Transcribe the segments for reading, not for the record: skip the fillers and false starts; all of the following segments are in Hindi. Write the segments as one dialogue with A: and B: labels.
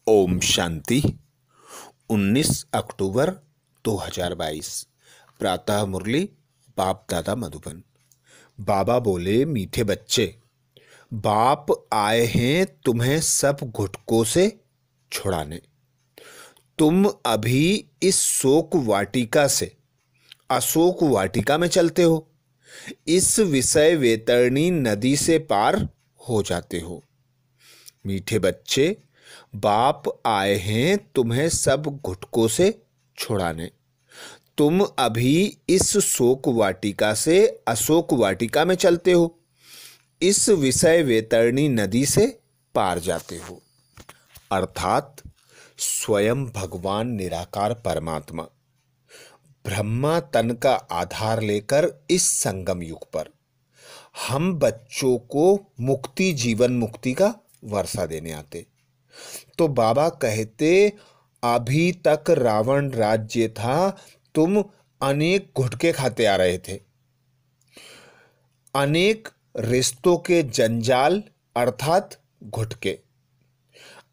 A: ओम शांति। 19 अक्टूबर 2022 प्रातः मुरली बाप दादा मधुबन। बाबा बोले, मीठे बच्चे, बाप आए हैं तुम्हें सब घुटकों से छुड़ाने। तुम अभी इस शोक वाटिका से अशोक वाटिका में चलते हो, इस विषय वेतरणी नदी से पार हो जाते हो। मीठे बच्चे, बाप आए हैं तुम्हें सब घुटकों से छुड़ाने। तुम अभी इस शोक वाटिका से अशोक वाटिका में चलते हो, इस विषय वेतरणी नदी से पार जाते हो। अर्थात स्वयं भगवान निराकार परमात्मा ब्रह्मा तन का आधार लेकर इस संगम युग पर हम बच्चों को मुक्ति, जीवन मुक्ति का वर्षा देने आते। तो बाबा कहते, अभी तक रावण राज्य था, तुम अनेक घुटके खाते आ रहे थे। अनेक रिश्तों के जंजाल अर्थात घुटके,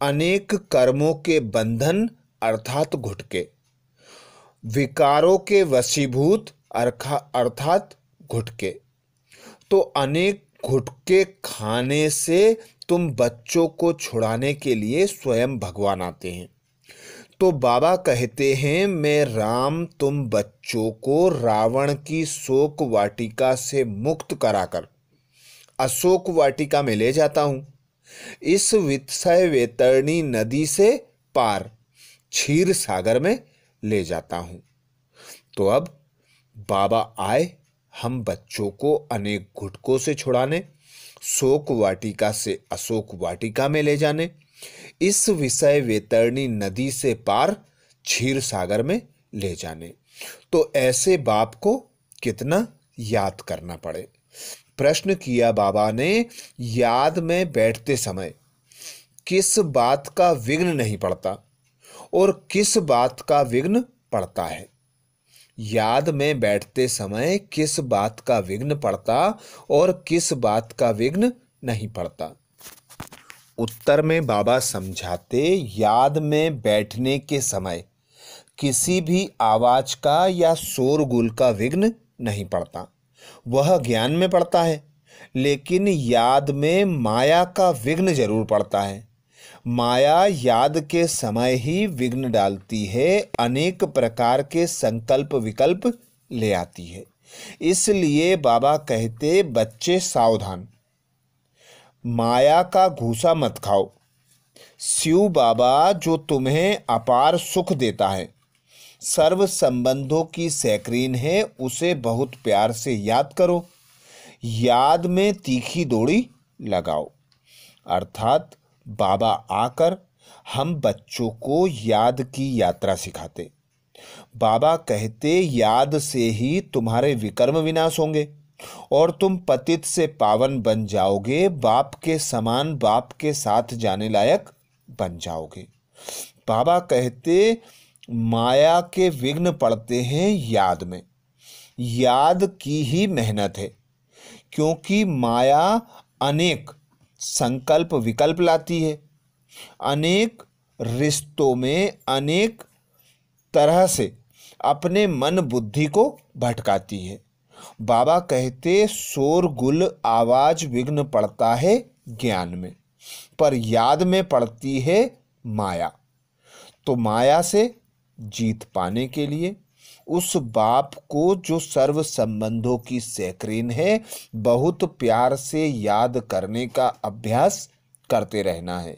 A: अनेक कर्मों के बंधन अर्थात घुटके, विकारों के वशीभूत अर्थात घुटके। तो अनेक घुटके खाने से तुम बच्चों को छुड़ाने के लिए स्वयं भगवान आते हैं। तो बाबा कहते हैं, मैं राम तुम बच्चों को रावण की शोक वाटिका से मुक्त कराकर अशोक वाटिका में ले जाता हूं, इस विषय वेतरणी नदी से पार क्षीर सागर में ले जाता हूं। तो अब बाबा आए हम बच्चों को अनेक घुटकों से छुड़ाने, शोक वाटिका से अशोक वाटिका में ले जाने, इस विषय वेतरणी नदी से पार क्षीर सागर में ले जाने। तो ऐसे बाप को कितना याद करना पड़े। प्रश्न किया बाबा ने, याद में बैठते समय किस बात का विघ्न नहीं पड़ता और किस बात का विघ्न पड़ता है। याद में बैठते समय किस बात का विघ्न पड़ता और किस बात का विघ्न नहीं पड़ता। उत्तर में बाबा समझाते, याद में बैठने के समय किसी भी आवाज का या शोरगुल का विघ्न नहीं पड़ता, वह ज्ञान में पड़ता है। लेकिन याद में माया का विघ्न जरूर पड़ता है। माया याद के समय ही विघ्न डालती है, अनेक प्रकार के संकल्प विकल्प ले आती है। इसलिए बाबा कहते, बच्चे सावधान, माया का घूसा मत खाओ। शिव बाबा जो तुम्हें अपार सुख देता है, सर्व संबंधों की सैकरीन है, उसे बहुत प्यार से याद करो। याद में तीखी डोरी लगाओ। अर्थात बाबा आकर हम बच्चों को याद की यात्रा सिखाते। बाबा कहते, याद से ही तुम्हारे विकर्म विनाश होंगे और तुम पतित से पावन बन जाओगे, बाप के समान, बाप के साथ जाने लायक बन जाओगे। बाबा कहते, माया के विघ्न पड़ते हैं याद में। याद की ही मेहनत है, क्योंकि माया अनेक संकल्प विकल्प लाती है, अनेक रिश्तों में अनेक तरह से अपने मन बुद्धि को भटकाती है। बाबा कहते, शोरगुल आवाज विघ्न पड़ता है ज्ञान में, पर याद में पड़ती है माया। तो माया से जीत पाने के लिए उस बाप को जो सर्व संबंधों की सैकरीन है, बहुत प्यार से याद करने का अभ्यास करते रहना है।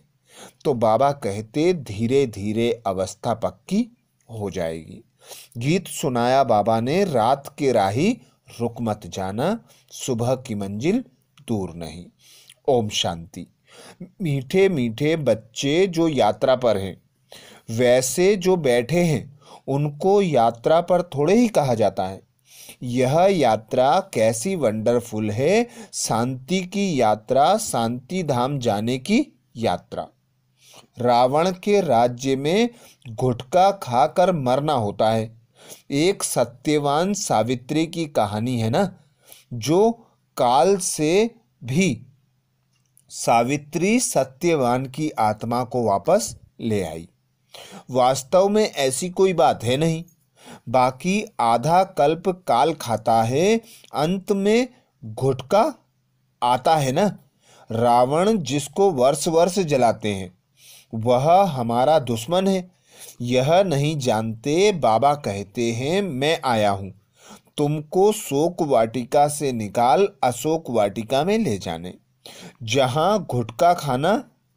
A: तो बाबा कहते, धीरे धीरे अवस्था पक्की हो जाएगी। गीत सुनाया बाबा ने, रात के राही रुक मत जाना, सुबह की मंजिल दूर नहीं। ओम शांति। मीठे मीठे बच्चे जो यात्रा पर हैं, वैसे जो बैठे हैं उनको यात्रा पर थोड़े ही कहा जाता है। यह यात्रा कैसी वंडरफुल है, शांति की यात्रा, शांति धाम जाने की यात्रा। रावण के राज्य में गुटखा खाकर मरना होता है। एक सत्यवान सावित्री की कहानी है ना, जो काल से भी सावित्री सत्यवान की आत्मा को वापस ले आई। वास्तव में ऐसी कोई बात है नहीं। बाकी आधा कल्प काल खाता है, अंत में घुटका आता है ना। रावण जिसको वर्ष वर्ष जलाते हैं वह हमारा दुश्मन है। यह नहीं जानते, बाबा कहते हैं मैं आया हूं तुमको शोक वाटिका से निकाल अशोक वाटिका में ले जाने, जहां गुटखा खाना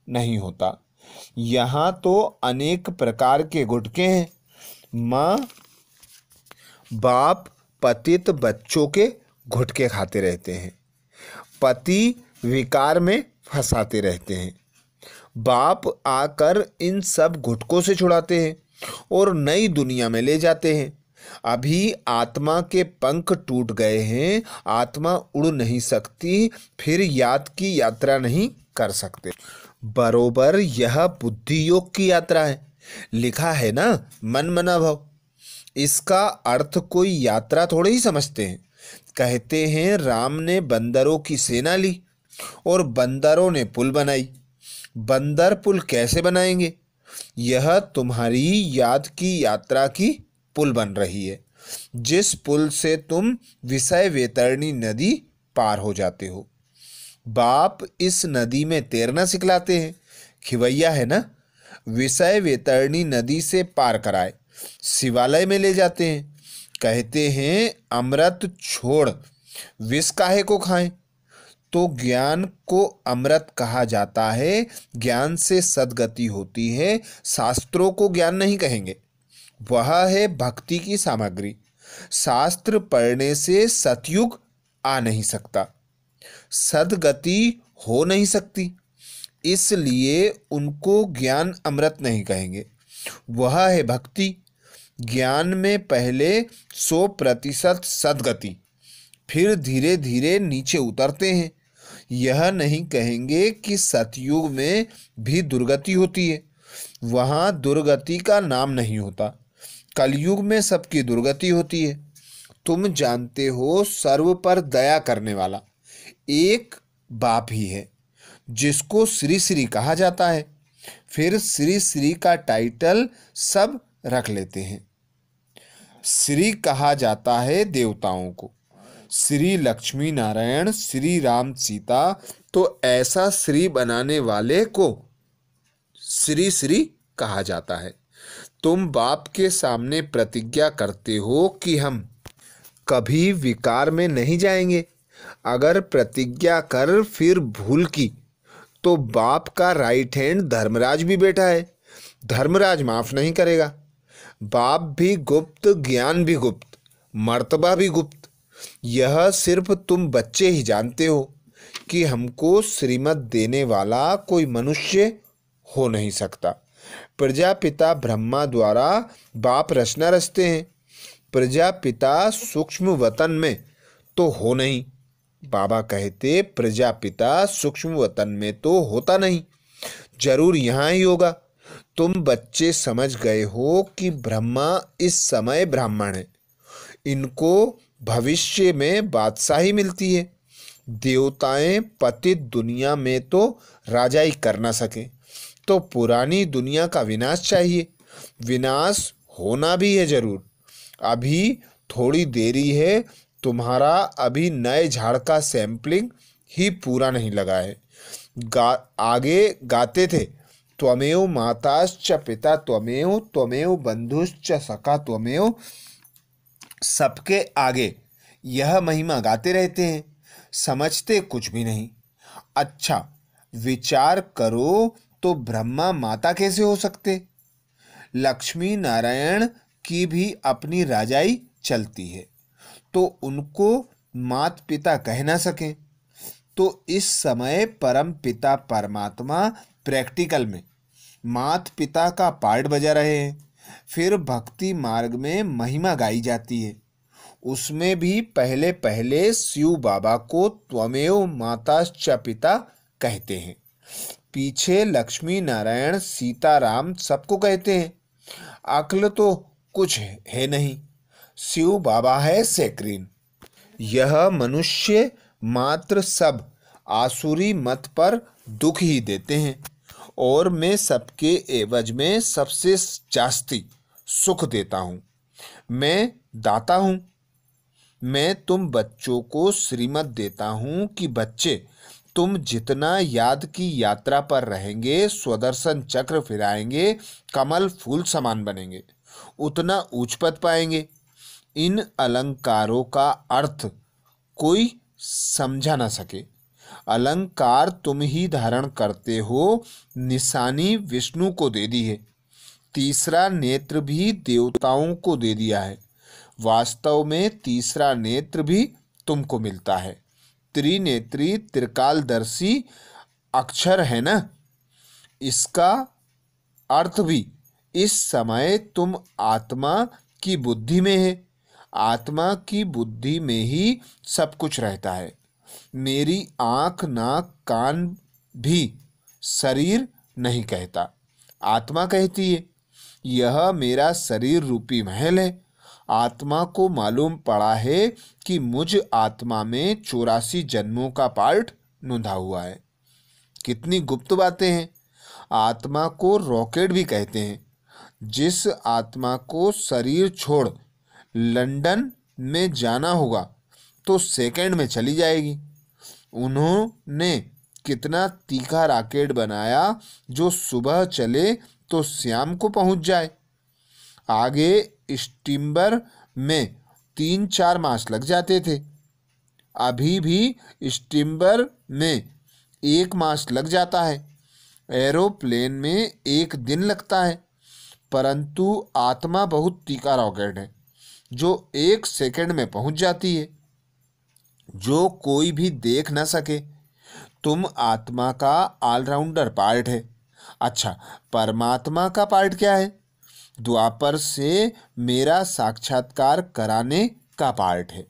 A: नहीं होता। यहाँ तो अनेक प्रकार के गुटके हैं। माँ बाप पतित बच्चों के गुटके खाते रहते हैं, पति विकार में फंसाते रहते हैं। बाप आकर इन सब गुटकों से छुड़ाते हैं और नई दुनिया में ले जाते हैं। अभी आत्मा के पंख टूट गए हैं, आत्मा उड़ नहीं सकती, फिर याद की यात्रा नहीं कर सकते। बरोबर यह बुद्धि योग की यात्रा है। लिखा है ना, मन मना भव। इसका अर्थ कोई यात्रा थोड़े ही समझते हैं। कहते हैं राम ने बंदरों की सेना ली और बंदरों ने पुल बनाई। बंदर पुल कैसे बनाएंगे? यह तुम्हारी याद की यात्रा की पुल बन रही है, जिस पुल से तुम विषय वैतरणी नदी पार हो जाते हो। बाप इस नदी में तैरना सिखलाते हैं। खिवैया है ना, विषय वैतरणी नदी से पार कराए शिवालय में ले जाते हैं। कहते हैं अमृत छोड़ विष काहे को खाएं। तो ज्ञान को अमृत कहा जाता है। ज्ञान से सद्गति होती है। शास्त्रों को ज्ञान नहीं कहेंगे, वह है भक्ति की सामग्री। शास्त्र पढ़ने से सतयुग आ नहीं सकता, सद्गति हो नहीं सकती, इसलिए उनको ज्ञान अमृत नहीं कहेंगे। वह है भक्ति। ज्ञान में पहले 100% सद्गति, फिर धीरे धीरे नीचे उतरते हैं। यह नहीं कहेंगे कि सतयुग में भी दुर्गति होती है, वहाँ दुर्गति का नाम नहीं होता। कलयुग में सबकी दुर्गति होती है। तुम जानते हो सर्व पर दया करने वाला एक बाप ही है, जिसको श्री श्री कहा जाता है। फिर श्री श्री का टाइटल सब रख लेते हैं। श्री कहा जाता है देवताओं को, श्री लक्ष्मी नारायण, श्री राम सीता। तो ऐसा श्री बनाने वाले को श्री श्री कहा जाता है। तुम बाप के सामने प्रतिज्ञा करते हो कि हम कभी विकार में नहीं जाएंगे। अगर प्रतिज्ञा कर फिर भूल की तो बाप का राइट हैंड धर्मराज भी बैठा है, धर्मराज माफ नहीं करेगा। बाप भी गुप्त, ज्ञान भी गुप्त, मर्तबा भी गुप्त। यह सिर्फ तुम बच्चे ही जानते हो कि हमको श्रीमत देने वाला कोई मनुष्य हो नहीं सकता। प्रजापिता ब्रह्मा द्वारा बाप रचना रचते हैं। प्रजापिता सूक्ष्म वतन में तो हो नहीं। बाबा कहते प्रजापिता सूक्ष्म वतन में तो होता नहीं, जरूर यहाँ ही होगा। तुम बच्चे समझ गए हो कि ब्रह्मा इस समय ब्राह्मण है, इनको भविष्य में बादशाही मिलती है। देवताएं पतित दुनिया में तो राजाई कर ना सके, तो पुरानी दुनिया का विनाश चाहिए। विनाश होना भी है जरूर। अभी थोड़ी देरी है, तुम्हारा अभी नए झाड़ का सैंपलिंग ही पूरा नहीं लगा है। आगे गाते थे त्वमेव माताश्च पिता त्वमेव, त्वमेव बंधुश्च सखा त्वमेव। सबके आगे यह महिमा गाते रहते हैं, समझते कुछ भी नहीं। अच्छा विचार करो तो ब्रह्मा माता कैसे हो सकते? लक्ष्मी नारायण की भी अपनी राजाई चलती है, तो उनको मात पिता कह ना सकें। तो इस समय परम पिता परमात्मा प्रैक्टिकल में मात पिता का पार्ट बजा रहे हैं। फिर भक्ति मार्ग में महिमा गाई जाती है, उसमें भी पहले पहले शिव बाबा को त्वमेव माताश्च पिता कहते हैं, पीछे लक्ष्मी नारायण सीताराम सबको कहते हैं। अक्ल तो कुछ है नहीं, शिव बाबा है सेक्रीन। यह मनुष्य मात्र सब आसुरी मत पर दुख ही देते हैं और मैं सबके एवज में सबसे जास्ती सुख देता हूँ। मैं दाता हूँ। मैं तुम बच्चों को श्रीमत देता हूँ कि बच्चे, तुम जितना याद की यात्रा पर रहेंगे, स्वदर्शन चक्र फिराएंगे, कमल फूल समान बनेंगे, उतना ऊंच पद पाएंगे। इन अलंकारों का अर्थ कोई समझा ना सके। अलंकार तुम ही धारण करते हो। निशानी विष्णु को दे दी है। तीसरा नेत्र भी देवताओं को दे दिया है। वास्तव में तीसरा नेत्र भी तुमको मिलता है। त्रिनेत्री त्रिकालदर्शी अक्षर है ना। इसका अर्थ भी इस समय तुम आत्मा की बुद्धि में है। आत्मा की बुद्धि में ही सब कुछ रहता है। मेरी आँख नाक कान भी शरीर नहीं कहता, आत्मा कहती है। यह मेरा शरीर रूपी महल है। आत्मा को मालूम पड़ा है कि मुझ आत्मा में 84 जन्मों का पार्ट नूंधा हुआ है। कितनी गुप्त बातें हैं। आत्मा को रॉकेट भी कहते हैं। जिस आत्मा को शरीर छोड़ लंदन में जाना होगा तो सेकंड में चली जाएगी। उन्होंने कितना तीखा रॉकेट बनाया जो सुबह चले तो शाम को पहुंच जाए। आगे स्टीमर में 3-4 मास लग जाते थे। अभी भी स्टीमर में 1 मास लग जाता है। एरोप्लेन में 1 दिन लगता है। परंतु आत्मा बहुत तीखा रॉकेट है जो 1 सेकंड में पहुंच जाती है, जो कोई भी देख न सके। तुम आत्मा का ऑलराउंडर पार्ट है। अच्छा, परमात्मा का पार्ट क्या है? द्वापर से मेरा साक्षात्कार कराने का पार्ट है।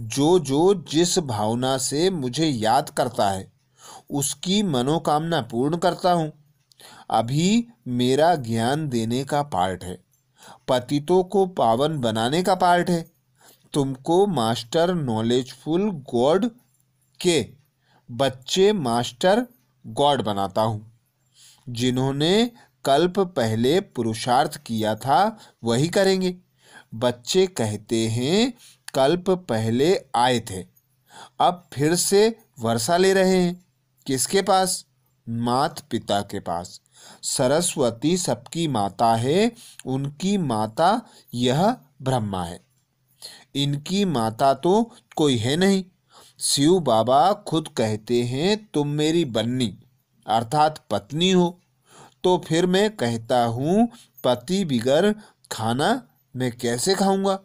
A: जो जो जिस भावना से मुझे याद करता है उसकी मनोकामना पूर्ण करता हूँ। अभी मेरा ज्ञान देने का पार्ट है। पतितों को पावन बनाने का पार्ट है। तुमको मास्टर नॉलेजफुल गॉड के बच्चे मास्टर गॉड बनाता हूँ। जिन्होंने कल्प पहले पुरुषार्थ किया था वही करेंगे। बच्चे कहते हैं कल्प पहले आए थे, अब फिर से वर्षा ले रहे हैं। किसके पास? मात पिता के पास। सरस्वती सबकी माता है। उनकी माता यह ब्रह्मा है। इनकी माता तो कोई है नहीं। शिव बाबा खुद कहते हैं तुम मेरी बन्नी अर्थात पत्नी हो। तो फिर मैं कहता हूँ पति बिगर खाना मैं कैसे खाऊंगा?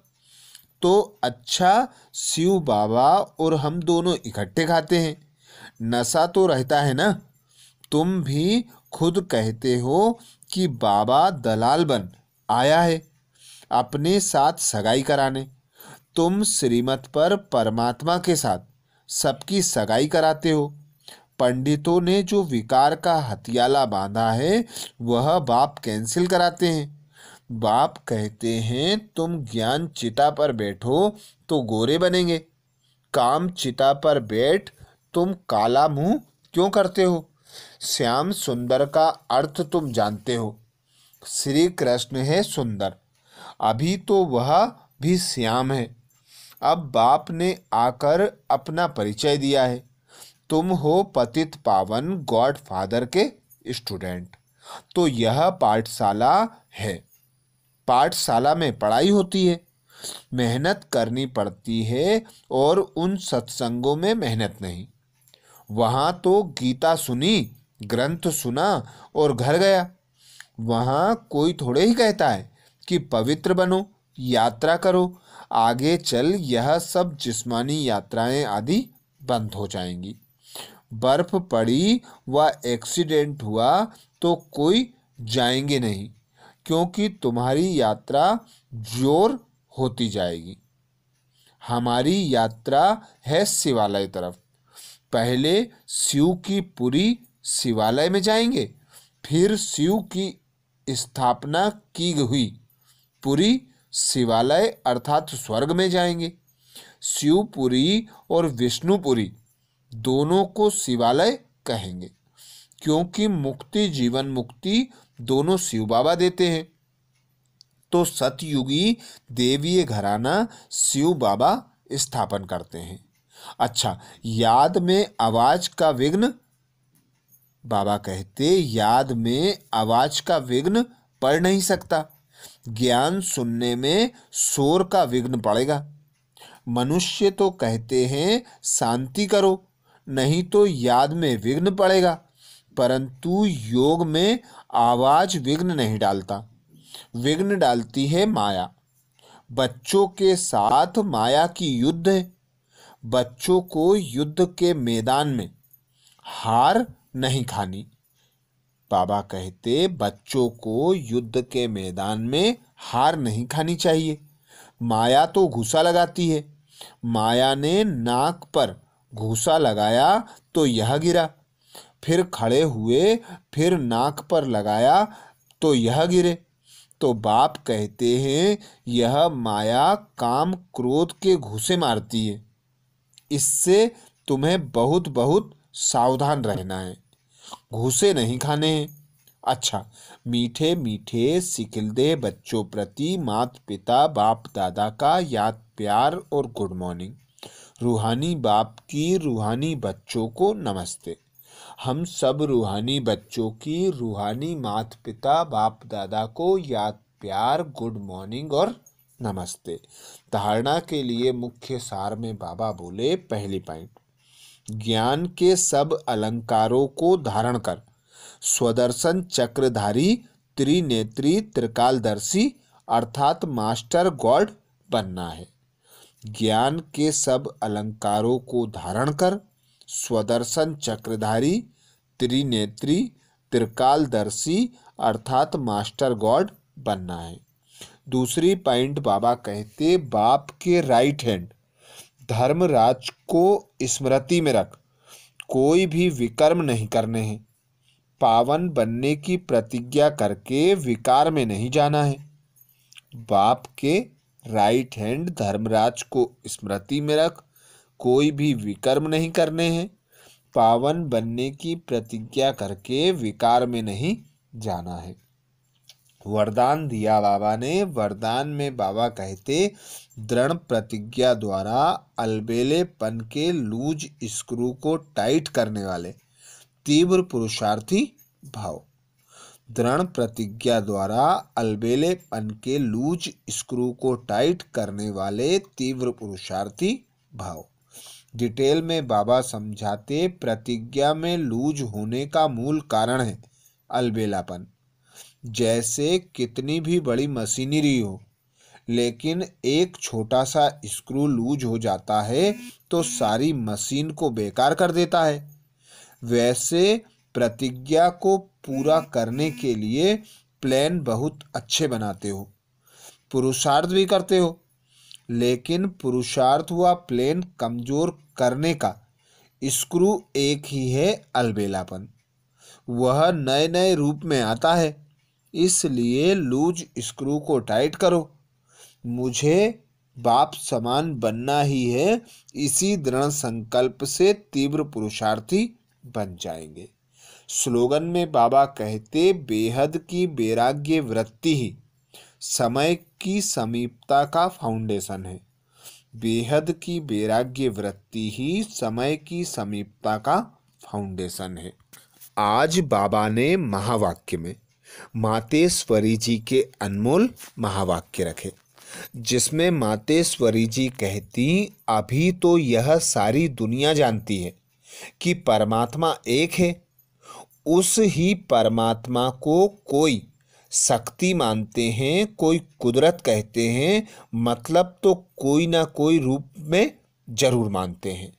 A: तो अच्छा, शिव बाबा और हम दोनों इकट्ठे खाते हैं, नशा तो रहता है ना। तुम भी खुद कहते हो कि बाबा दलाल बन आया है अपने साथ सगाई कराने। तुम श्रीमत पर परमात्मा के साथ सबकी सगाई कराते हो। पंडितों ने जो विकार का हथियाला बांधा है वह बाप कैंसिल कराते हैं। बाप कहते हैं तुम ज्ञान चिता पर बैठो तो गोरे बनेंगे, काम चिता पर बैठ तुम काला मुंह क्यों करते हो? श्याम सुंदर का अर्थ तुम जानते हो। श्री कृष्ण है सुंदर, अभी तो वह भी श्याम है। अब बाप ने आकर अपना परिचय दिया है। तुम हो पतित पावन गॉड फादर के स्टूडेंट। तो यह पाठशाला है। पाठशाला में पढ़ाई होती है, मेहनत करनी पड़ती है, और उन सत्संगों में मेहनत नहीं। वहाँ तो गीता सुनी, ग्रंथ सुना और घर गया। वहाँ कोई थोड़े ही कहता है कि पवित्र बनो, यात्रा करो, आगे चल यह सब जिस्मानी यात्राएं आदि बंद हो जाएंगी। बर्फ पड़ी व एक्सीडेंट हुआ तो कोई जाएंगे नहीं, क्योंकि तुम्हारी यात्रा जोर होती जाएगी। हमारी यात्रा है शिवालय तरफ। पहले शिव की पुरी शिवालय में जाएंगे, फिर शिव की स्थापना की हुई पुरी शिवालय अर्थात स्वर्ग में जाएंगे। शिवपुरी और विष्णुपुरी दोनों को शिवालय कहेंगे। क्योंकि मुक्ति जीवन मुक्ति दोनों शिव बाबा देते हैं। तो सतयुगी देवीय घराना शिव बाबा स्थापन करते हैं। अच्छा, याद में आवाज का विघ्न, बाबा कहते याद में आवाज का विघ्न पड़ नहीं सकता, ज्ञान सुनने में शोर का विघ्न पड़ेगा। मनुष्य तो कहते हैं शांति करो, नहीं तो याद में विघ्न पड़ेगा, परंतु योग में आवाज विघ्न नहीं डालता, विघ्न डालती है माया। बच्चों के साथ माया की युद्ध है। बच्चों को युद्ध के मैदान में हार नहीं खानी। बाबा कहते बच्चों को युद्ध के मैदान में हार नहीं खानी चाहिए। माया तो घूसा लगाती है। माया ने नाक पर घूसा लगाया तो यह गिरा, फिर खड़े हुए, फिर नाक पर लगाया तो यह गिरे। तो बाप कहते हैं यह माया काम क्रोध के घूसे मारती है, इससे तुम्हें बहुत बहुत सावधान रहना है, घूसे नहीं खाने हैं। अच्छा, मीठे मीठे सिकिलदे बच्चों प्रति माता पिता बाप दादा का याद प्यार और गुड मॉर्निंग। रूहानी बाप की रूहानी बच्चों को नमस्ते। हम सब रूहानी बच्चों की रूहानी माता पिता बाप दादा को याद प्यार गुड मॉर्निंग और नमस्ते। धारणा के लिए मुख्य सार में बाबा बोले, पहली पॉइंट, ज्ञान के सब अलंकारों को धारण कर स्वदर्शन चक्रधारी त्रिनेत्री त्रिकालदर्शी अर्थात मास्टर गॉड बनना है। ज्ञान के सब अलंकारों को धारण कर स्वदर्शन चक्रधारी त्रिनेत्री त्रिकालदर्शी अर्थात मास्टर गॉड बनना है। दूसरी पॉइंट बाबा कहते बाप के राइट हैंड धर्मराज को स्मृति में रख, कोई भी विकर्म नहीं करने हैं, पावन बनने की प्रतिज्ञा करके विकार में नहीं जाना है। बाप के राइट हैंड धर्मराज को स्मृति में रख, कोई भी विकर्म नहीं करने हैं, पावन बनने की प्रतिज्ञा करके विकार में नहीं जाना है। वरदान दिया बाबा ने। वरदान में बाबा कहते दृढ़ प्रतिज्ञा द्वारा अलबेलेपन के लूज स्क्रू को टाइट करने वाले तीव्र पुरुषार्थी भाव। दृढ़ प्रतिज्ञा द्वारा अलबेलेपन के लूज स्क्रू को टाइट करने वाले तीव्र पुरुषार्थी भाव। डिटेल में बाबा समझाते प्रतिज्ञा में लूज होने का मूल कारण है अलबेलापन। जैसे कितनी भी बड़ी मशीनरी हो, लेकिन एक छोटा सा स्क्रू लूज हो जाता है तो सारी मशीन को बेकार कर देता है। वैसे प्रतिज्ञा को पूरा करने के लिए प्लान बहुत अच्छे बनाते हो, पुरुषार्थ भी करते हो, लेकिन पुरुषार्थ हुआ प्लान कमजोर करने का स्क्रू एक ही है अलबेलापन। वह नए नए रूप में आता है, इसलिए लूज स्क्रू को टाइट करो। मुझे बाप समान बनना ही है, इसी दृढ़ संकल्प से तीव्र पुरुषार्थी बन जाएंगे। स्लोगन में बाबा कहते बेहद की वैराग्य वृत्ति ही समय की समीपता का फाउंडेशन है। बेहद की वैराग्य वृत्ति ही समय की समीपता का फाउंडेशन है। आज बाबा ने महावाक्य में मातेश्वरी जी के अनमोल महावाक्य रखे, जिसमें मातेश्वरी जी कहती अभी तो यह सारी दुनिया जानती है कि परमात्मा एक है। उस ही परमात्मा को कोई शक्ति मानते हैं, कोई कुदरत कहते हैं, मतलब तो कोई ना कोई रूप में जरूर मानते हैं।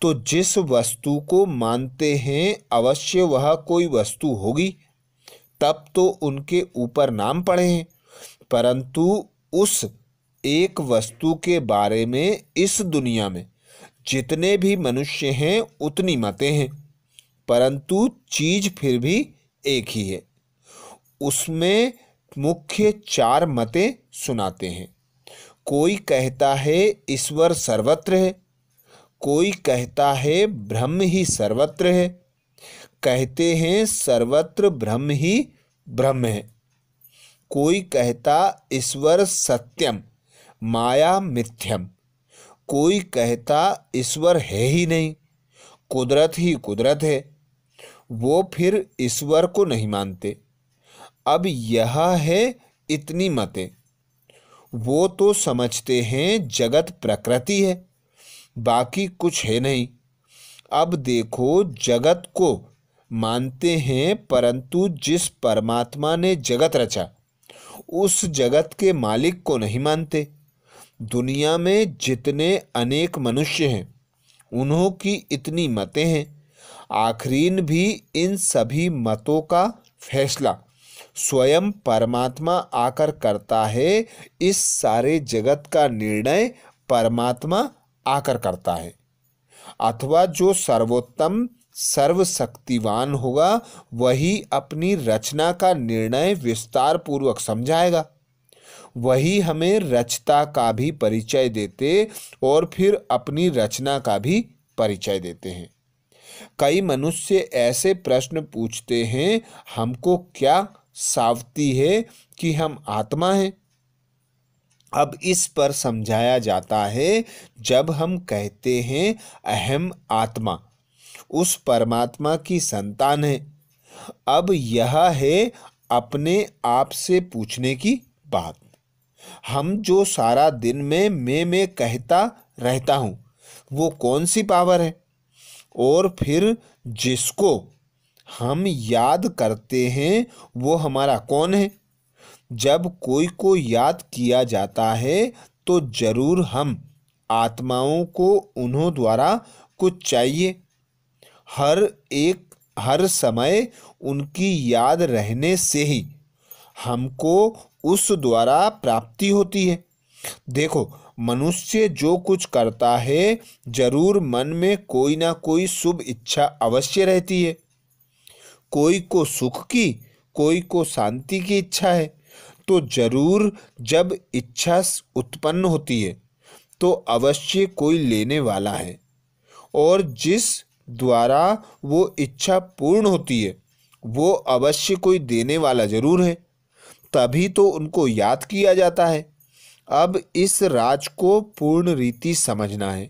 A: तो जिस वस्तु को मानते हैं अवश्य वह कोई वस्तु होगी, तब तो उनके ऊपर नाम पड़े हैं। परंतु उस एक वस्तु के बारे में इस दुनिया में जितने भी मनुष्य हैं उतनी मतें हैं, परंतु चीज फिर भी एक ही है। उसमें मुख्य 4 मतें सुनाते हैं। कोई कहता है ईश्वर सर्वत्र है, कोई कहता है ब्रह्म ही सर्वत्र है, कहते हैं सर्वत्र ब्रह्म ही ब्रह्म है। कोई कहता ईश्वर सत्यम माया मिथ्यम। कोई कहता ईश्वर है ही नहीं, कुदरत ही कुदरत है। वो फिर ईश्वर को नहीं मानते। अब यह है इतनी मतें। वो तो समझते हैं जगत प्रकृति है, बाकी कुछ है नहीं। अब देखो, जगत को मानते हैं, परंतु जिस परमात्मा ने जगत रचा उस जगत के मालिक को नहीं मानते। दुनिया में जितने अनेक मनुष्य हैं उन्हों की इतनी मतें हैं। आखिरीन भी इन सभी मतों का फैसला स्वयं परमात्मा आकर करता है। इस सारे जगत का निर्णय परमात्मा आकर करता है। अथवा जो सर्वोत्तम सर्वशक्तिवान होगा वही अपनी रचना का निर्णय विस्तार पूर्वक समझाएगा। वही हमें रचता का भी परिचय देते और फिर अपनी रचना का भी परिचय देते हैं। कई मनुष्य ऐसे प्रश्न पूछते हैं, हमको क्या सावती है कि हम आत्मा हैं? अब इस पर समझाया जाता है, जब हम कहते हैं अहम आत्मा उस परमात्मा की संतान है। अब यह है अपने आप से पूछने की बात। हम जो सारा दिन में मैं कहता रहता हूँ वो कौन सी पावर है? और फिर जिसको हम याद करते हैं वो हमारा कौन है? जब कोई को याद किया जाता है तो जरूर हम आत्माओं को उन्हों द्वारा कुछ चाहिए। हर समय उनकी याद रहने से ही हमको उस द्वारा प्राप्ति होती है। देखो, मनुष्य जो कुछ करता है जरूर मन में कोई ना कोई शुभ इच्छा अवश्य रहती है। कोई को सुख की, कोई को शांति की इच्छा है। तो जरूर जब इच्छा उत्पन्न होती है तो अवश्य कोई लेने वाला है, और जिस द्वारा वो इच्छा पूर्ण होती है वो अवश्य कोई देने वाला जरूर है। तभी तो उनको याद किया जाता है। अब इस राज को पूर्ण रीति समझना है।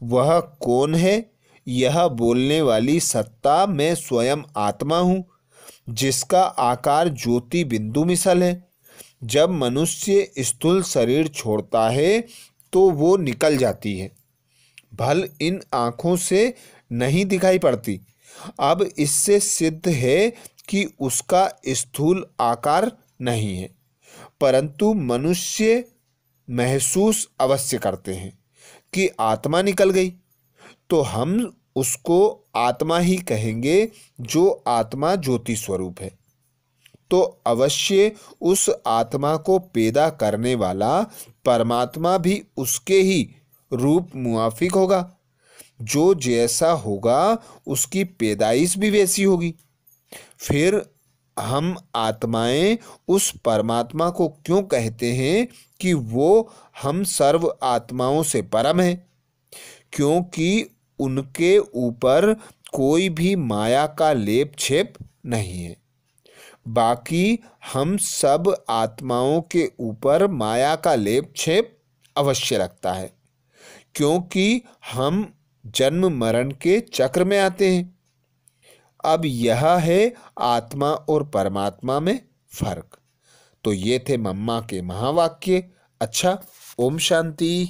A: वह कौन है? यह बोलने वाली सत्ता मैं स्वयं आत्मा हूँ, जिसका आकार ज्योति बिंदु मिसल है। जब मनुष्य स्थूल शरीर छोड़ता है तो वो निकल जाती है, भल इन आँखों से नहीं दिखाई पड़ती। अब इससे सिद्ध है कि उसका स्थूल आकार नहीं है, परंतु मनुष्य महसूस अवश्य करते हैं कि आत्मा निकल गई। तो हम उसको आत्मा ही कहेंगे, जो आत्मा ज्योति स्वरूप है। तो अवश्य उस आत्मा को पैदा करने वाला परमात्मा भी उसके ही रूप मुआफिक होगा। जो जैसा होगा उसकी पैदाइश भी वैसी होगी। फिर हम आत्माएं उस परमात्मा को क्यों कहते हैं कि वो हम सर्व आत्माओं से परम है? क्योंकि उनके ऊपर कोई भी माया का लेप छेप नहीं है। बाकी हम सब आत्माओं के ऊपर माया का लेप छेप अवश्य रखता है, क्योंकि हम जन्म मरण के चक्र में आते हैं। अब यह है आत्मा और परमात्मा में फर्क। तो ये थे मम्मा के महावाक्य। अच्छा, ओम शांति।